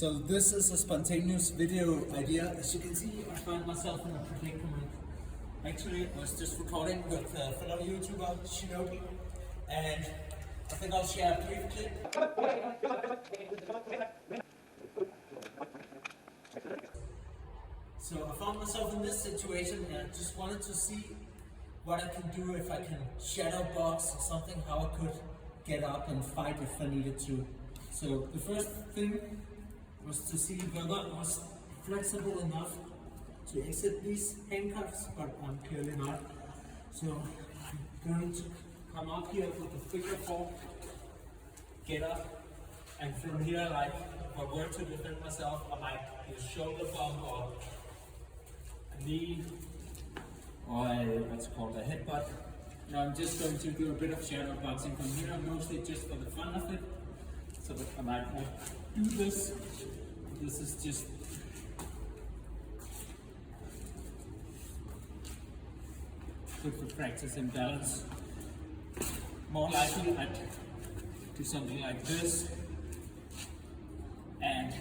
So this is a spontaneous video idea. As you can see, I find myself in a predicament. Actually, I was just recording with a fellow YouTuber, Shadowkicking, and I think I'll share a brief clip. So I found myself in this situation and I just wanted to see what I can do, if I can shadow box or something, how I could get up and fight if I needed to. So the first thing was to see whether I was flexible enough to exit these handcuffs, but I'm clearly not. So I'm going to come up here with the figure 4, get up, and from here, like, if I were to defend myself, I might use shoulder bump or a knee, or what's called a headbutt. Now I'm just going to do a bit of shadow boxing from here, mostly just for the fun of it. So that I might not do this. This is just good for practice and balance. More likely I'd do something like this and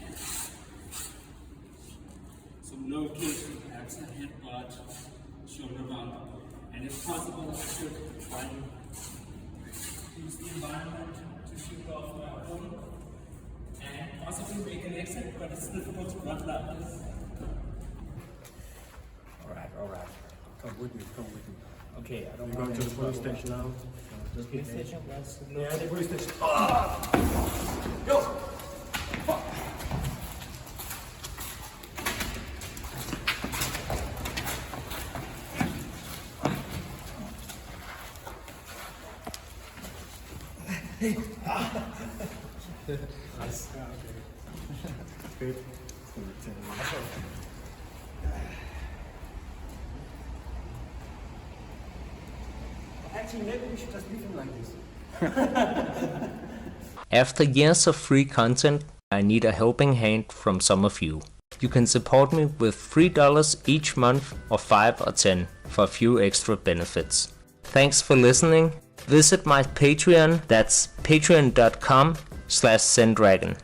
some low kicks, perhaps a headbutt, shoulder bump, and if possible I should try and use the environment to shoot off my opponent and possibly make an exit, but it's difficult to run like this. Alright. Come with me. Okay, I don't We're going to the police station now. The police station? Yeah, the police station. Go! Fuck! Hey! Nice. Good. Actually, maybe we should just leave him like this. After years of free content, I need a helping hand from some of you. You can support me with $3 each month or 5 or 10 for a few extra benefits. Thanks for listening. Visit my Patreon, that's patreon.com/Zen Dragon.